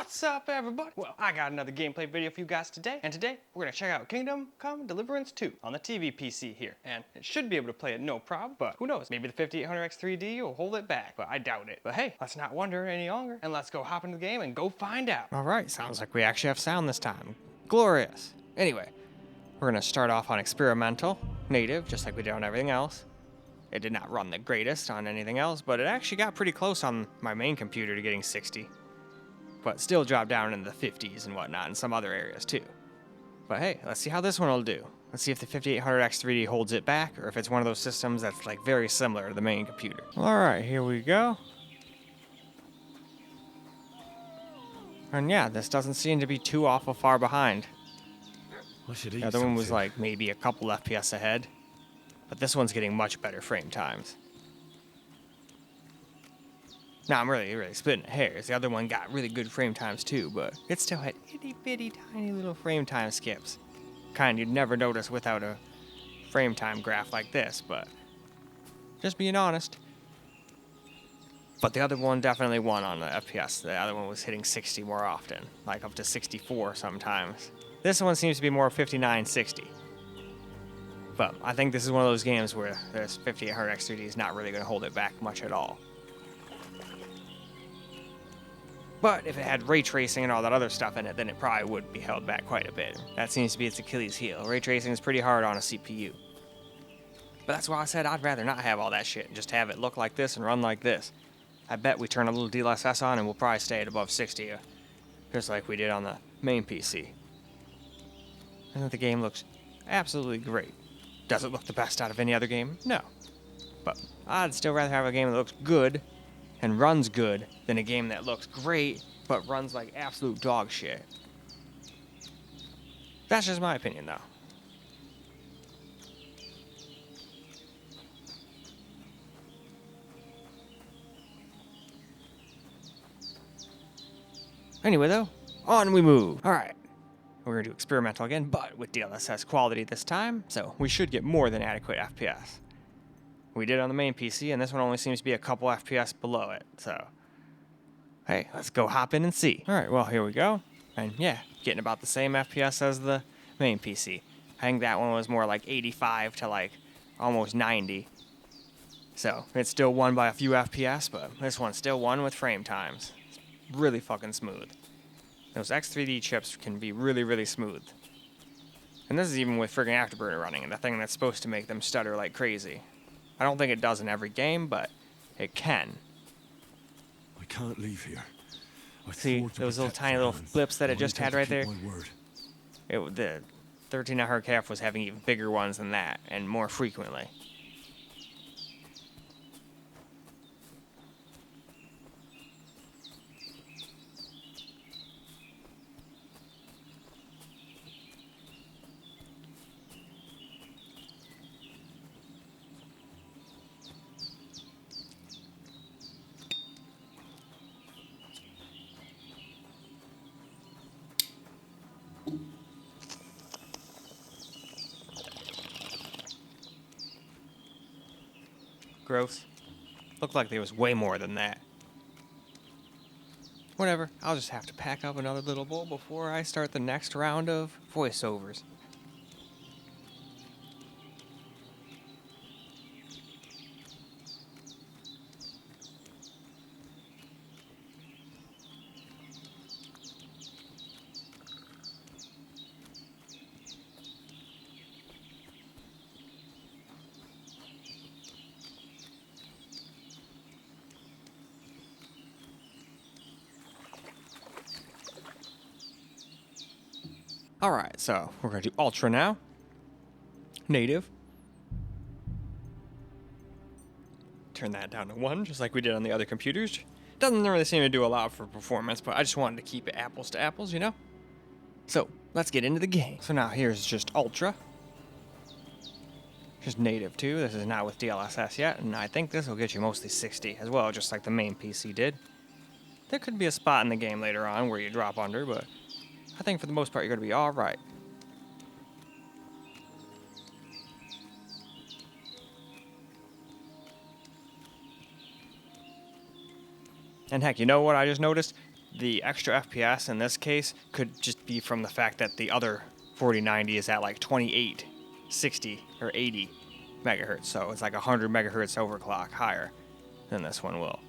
What's up, everybody? Well, I got another gameplay video for you guys today, and today we're gonna check out Kingdom Come Deliverance II on the TV PC here, and it should be able to play it no problem, but who knows, maybe the 5800X3D will hold it back, but I doubt it. But hey, let's not wonder any longer, and let's go hop into the game and go find out. All right, sounds like we actually have sound this time. Glorious. Anyway, we're gonna start off on experimental, native, just like we did on everything else. It did not run the greatest on anything else, but it actually got pretty close on my main computer to getting 60. But still dropped down into the 50s and whatnot in some other areas too. But hey, let's see how this one will do. Let's see if the 5800X3D holds it back, or if it's one of those systems that's like very similar to the main computer. Alright, here we go. And yeah, this doesn't seem to be too awful far behind. The other one was like maybe a couple FPS ahead. But this one's getting much better frame times. Now I'm really splitting hairs. The other one got really good frame times too, but it still had itty bitty tiny little frame time skips. Kind you'd never notice without a frame time graph like this, but just being honest. But the other one definitely won on the FPS. The other one was hitting 60 more often, like up to 64 sometimes. This one seems to be more 59, 60. But I think this is one of those games where this 5800X3D is not really going to hold it back much at all. But if it had ray tracing and all that other stuff in it, then it probably would be held back quite a bit. That seems to be its Achilles heel. Ray tracing is pretty hard on a CPU. But that's why I said I'd rather not have all that shit and just have it look like this and run like this. I bet we turn a little DLSS on and we'll probably stay at above 60, just like we did on the main PC. And the game looks absolutely great. Does it look the best out of any other game? No. But I'd still rather have a game that looks good and runs good than a game that looks great but runs like absolute dog shit. That's just my opinion, though. Anyway, though, on we move. All right. We're going to do experimental again, but with DLSS quality this time, so we should get more than adequate FPS. We did on the main PC, and this one only seems to be a couple FPS below it, so hey, let's go hop in and see. All right, well, here we go. And yeah, getting about the same FPS as the main PC. I think that one was more like 85 to like almost 90. So it still won by a few FPS, but this one still won with frame times. It's really fucking smooth. Those X3D chips can be really smooth. And this is even with friggin' Afterburner running, the thing that's supposed to make them stutter like crazy. I don't think it does in every game, but it can. I can't leave here. See those little tiny little blips that it just had right there? The 1300X was having even bigger ones than that, and more frequently. Gross. Looked like there was way more than that. Whatever, I'll just have to pack up another little bowl before I start the next round of voiceovers. Alright, so we're going to do Ultra now. Native. Turn that down to 1, just like we did on the other computers. Doesn't really seem to do a lot for performance, but I just wanted to keep it apples to apples, you know? So, let's get into the game. So now here's just Ultra. Just native too. This is not with DLSS yet, and I think this will get you mostly 60 as well, just like the main PC did. There could be a spot in the game later on where you drop under, but I think for the most part you're going to be alright. And heck, you know what I just noticed? the extra FPS in this case could just be from the fact that the other 4090 is at like 28, 60, or 80 megahertz. So it's like 100 megahertz overclock higher than this one will.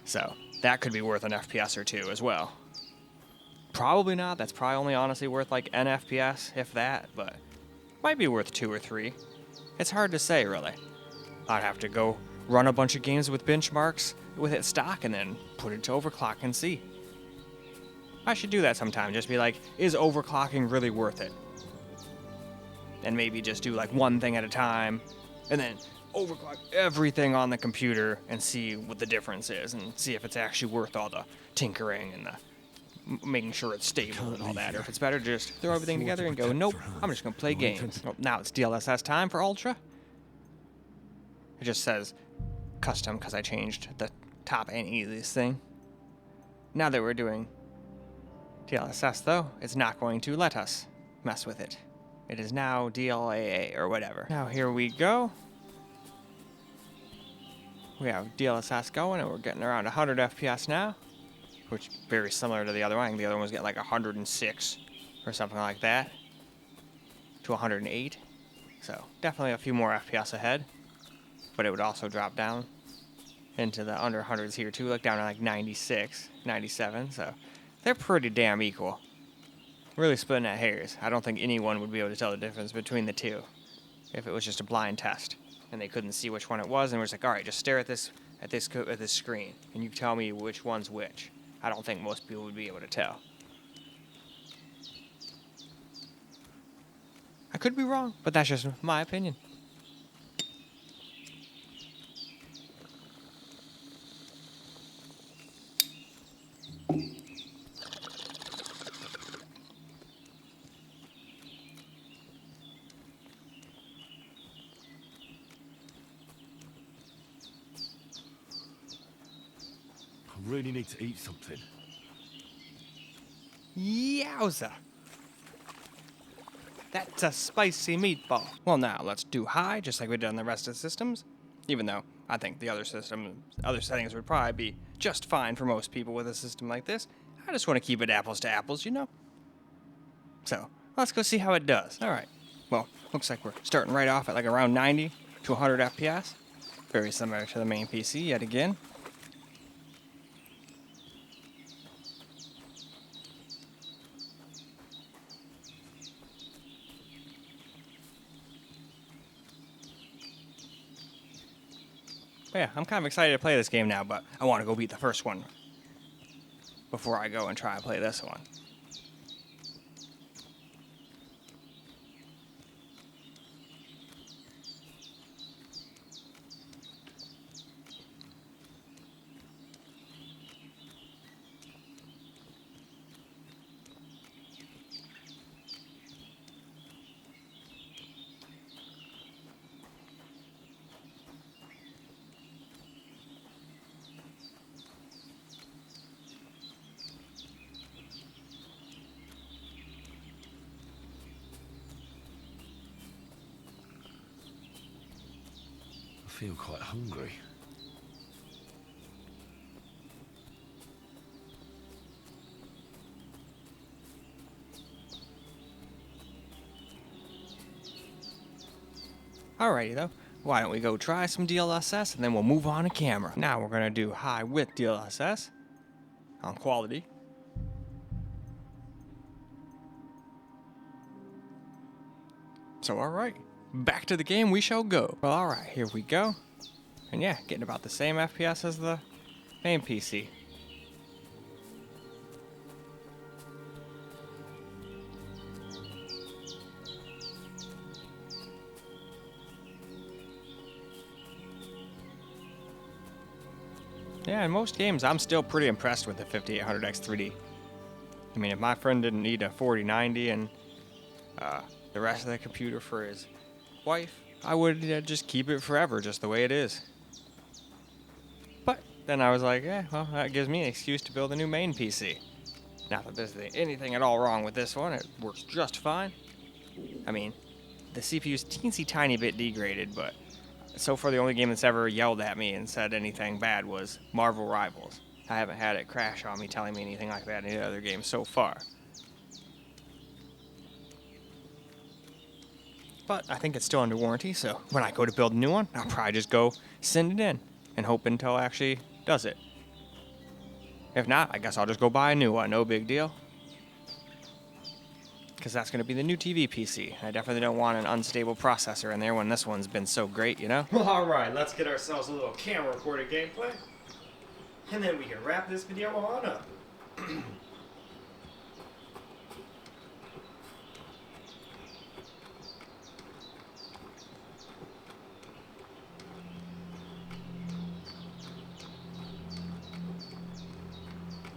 So that could be worth an FPS or two as well. Probably not. That's probably only honestly worth like an FPS, if that, but might be worth 2 or 3. It's hard to say, really. I'd have to go run a bunch of games with benchmarks with it stock and then put it to overclock and see. I should do that sometime. Just be like, is overclocking really worth it? And maybe just do like one thing at a time and then overclock everything on the computer and see what the difference is and see if it's actually worth all the tinkering and the making sure it's stable and all that, or if it's better to just throw everything together and go, nope, I'm just going to play games. Well, now it's DLSS time for Ultra. It just says custom because I changed the top and easiest thing. Now that we're doing DLSS, though, it's not going to let us mess with it. It is now DLAA or whatever. Now here we go. We have DLSS going and we're getting around 100 FPS now, which is very similar to the other one. I think the other one was getting like 106 or something like that to 108. So definitely a few more FPS ahead, but it would also drop down into the under 100s here too, like down to like 96, 97. So they're pretty damn equal. Really splitting at hairs. I don't think anyone would be able to tell the difference between the two if it was just a blind test and they couldn't see which one it was and we're just like, all right, just stare at this screen and you tell me which one's which. I don't think most people would be able to tell. I could be wrong, but that's just my opinion. I really need to eat something. Yowza! That's a spicy meatball. Well, now let's do high, just like we did on the rest of the systems. Even though I think the other settings would probably be just fine for most people with a system like this. I just want to keep it apples to apples, you know? So, let's go see how it does. Alright. Well, looks like we're starting right off at like around 90 to 100 FPS. Very similar to the main PC yet again. But yeah, I'm kind of excited to play this game now, but I want to go beat the first one before I go and try and play this one. I feel quite hungry. Alrighty though, why don't we go try some DLSS and then we'll move on to camera. Now we're gonna do high with DLSS on quality. So alright, back to the game we shall go. Well, alright, here we go. And yeah, getting about the same FPS as the main PC. Yeah, in most games, I'm still pretty impressed with the 5800X3D. I mean, if my friend didn't need a 4090 and the rest of the computer for his wife, I would just keep it forever, just the way it is. But then I was like, yeah, well, that gives me an excuse to build a new main PC. Not that there's anything at all wrong with this one, it works just fine. I mean, the CPU's teensy tiny bit degraded, but so far the only game that's ever yelled at me and said anything bad was Marvel Rivals. I haven't had it crash on me telling me anything like that in any other game so far. But I think it's still under warranty, so when I go to build a new one, I'll probably just go send it in and hope Intel actually does it. If not, I guess I'll just go buy a new one, no big deal. Because that's going to be the new TV PC. I definitely don't want an unstable processor in there when this one's been so great, you know? Well, alright, let's get ourselves a little camera recorded gameplay. And then we can wrap this video on up.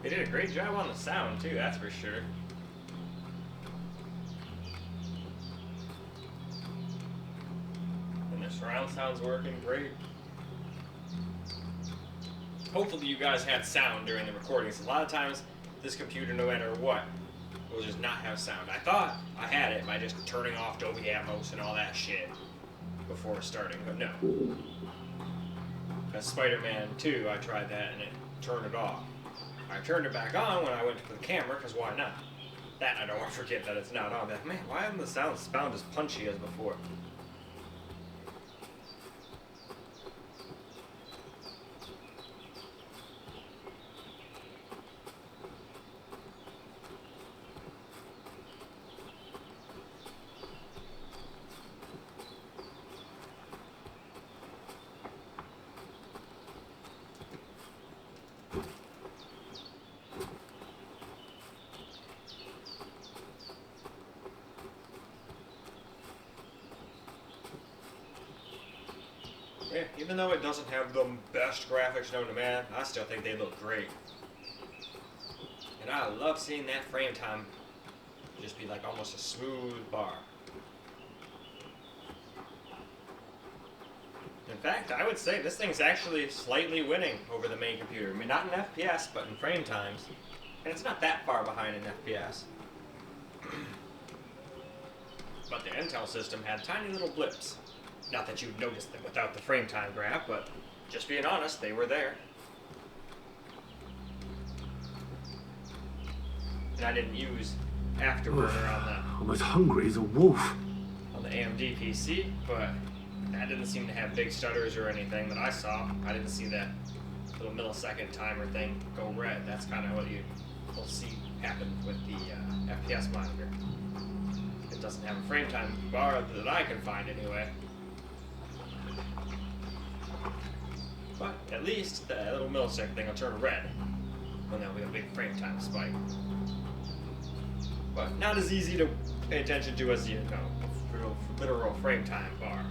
They did a great job on the sound, too, that's for sure. And the surround sound's working great. Hopefully you guys had sound during the recordings. A lot of times, this computer, no matter what, will just not have sound. I thought I had it by just turning off Dolby Atmos and all that shit before starting, but no. As Spider-Man 2, I tried that and it turned it off. I turned it back on when I went to the camera, because why not? That I don't want to forget that it's not on. But man, why haven't the sound as punchy as before? Yeah, even though it doesn't have the best graphics known to man, I still think they look great. And I love seeing that frame time just be like almost a smooth bar. In fact, I would say this thing's actually slightly winning over the main computer. I mean, not in FPS, but in frame times. And it's not that far behind in FPS. But the Intel system had tiny little blips. Not that you'd notice them without the frame time graph, but just being honest, they were there. And I didn't use Afterburner I'm as hungry as a wolf. on the AMD PC, but that didn't seem to have big stutters or anything that I saw. I didn't see that little millisecond timer thing go red. That's kind of what you will see happen with the FPS monitor. It doesn't have a frame time bar that I can find anyway. But at least that little millisecond thing will turn red when there'll be a big frame time spike. But not as easy to pay attention to as a literal frame time bar.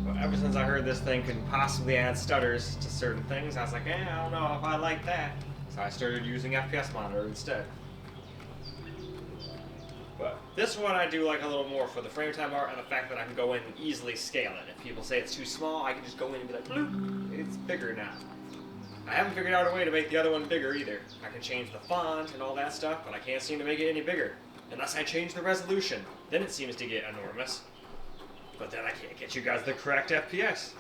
But ever since I heard this thing can possibly add stutters to certain things, I was like, I don't know if I like that. So I started using FPS monitor instead. But this one I do like a little more for the frame time bar and the fact that I can go in and easily scale it. If people say it's too small, I can just go in and be like, bloop, it's bigger now. I haven't figured out a way to make the other one bigger either. I can change the font and all that stuff, but I can't seem to make it any bigger. Unless I change the resolution. Then it seems to get enormous. But then I can't get you guys the correct FPS.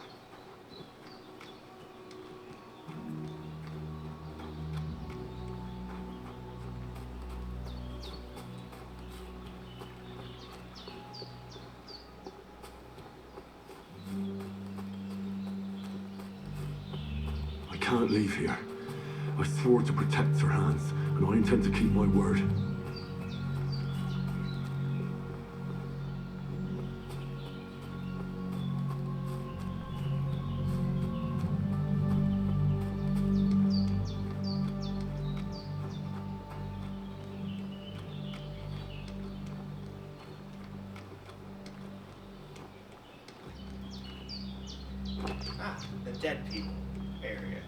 I can't leave here. I swore to protect their hands, and I intend to keep my word. Ah, the dead people area.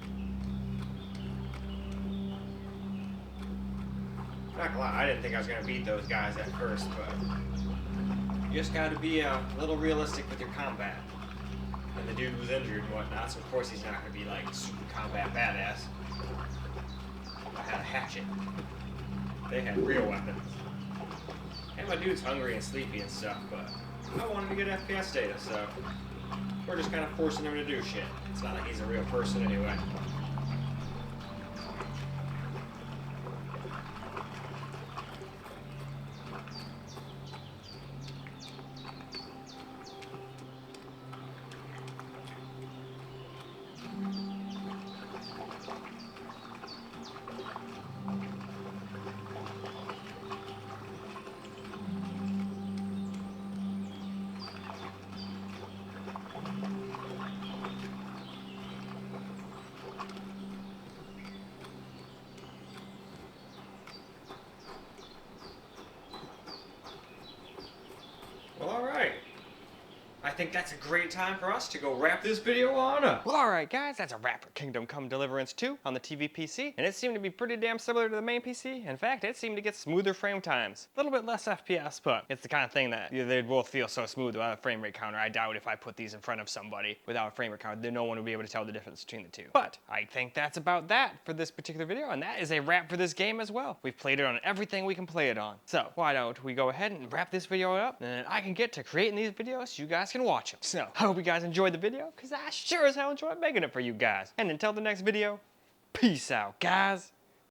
Not gonna lie, I didn't think I was gonna beat those guys at first, but you just gotta be a little realistic with your combat. And the dude was injured and whatnot, so of course he's not gonna be like super combat badass. I had a hatchet. They had real weapons. And my dude's hungry and sleepy and stuff, but I wanted to get FPS data, so we're just kind of forcing him to do shit. It's not like he's a real person anyway. think that's a great time for us to go wrap this video on up. Well, alright guys, that's a wrap for Kingdom Come Deliverance II on the TV PC, and it seemed to be pretty damn similar to the main PC. In fact, it seemed to get smoother frame times. A little bit less FPS, but it's the kind of thing that they'd both feel so smooth without a frame rate counter. I doubt if I put these in front of somebody without a frame rate counter, then no one would be able to tell the difference between the two. But I think that's about that for this particular video, and that is a wrap for this game as well. We've played it on everything we can play it on. So why don't we go ahead and wrap this video up, and then I can get to creating these videos so you guys can watch them. So I hope you guys enjoyed the video, because I sure as hell enjoyed making it for you guys. And until the next video, peace out, guys.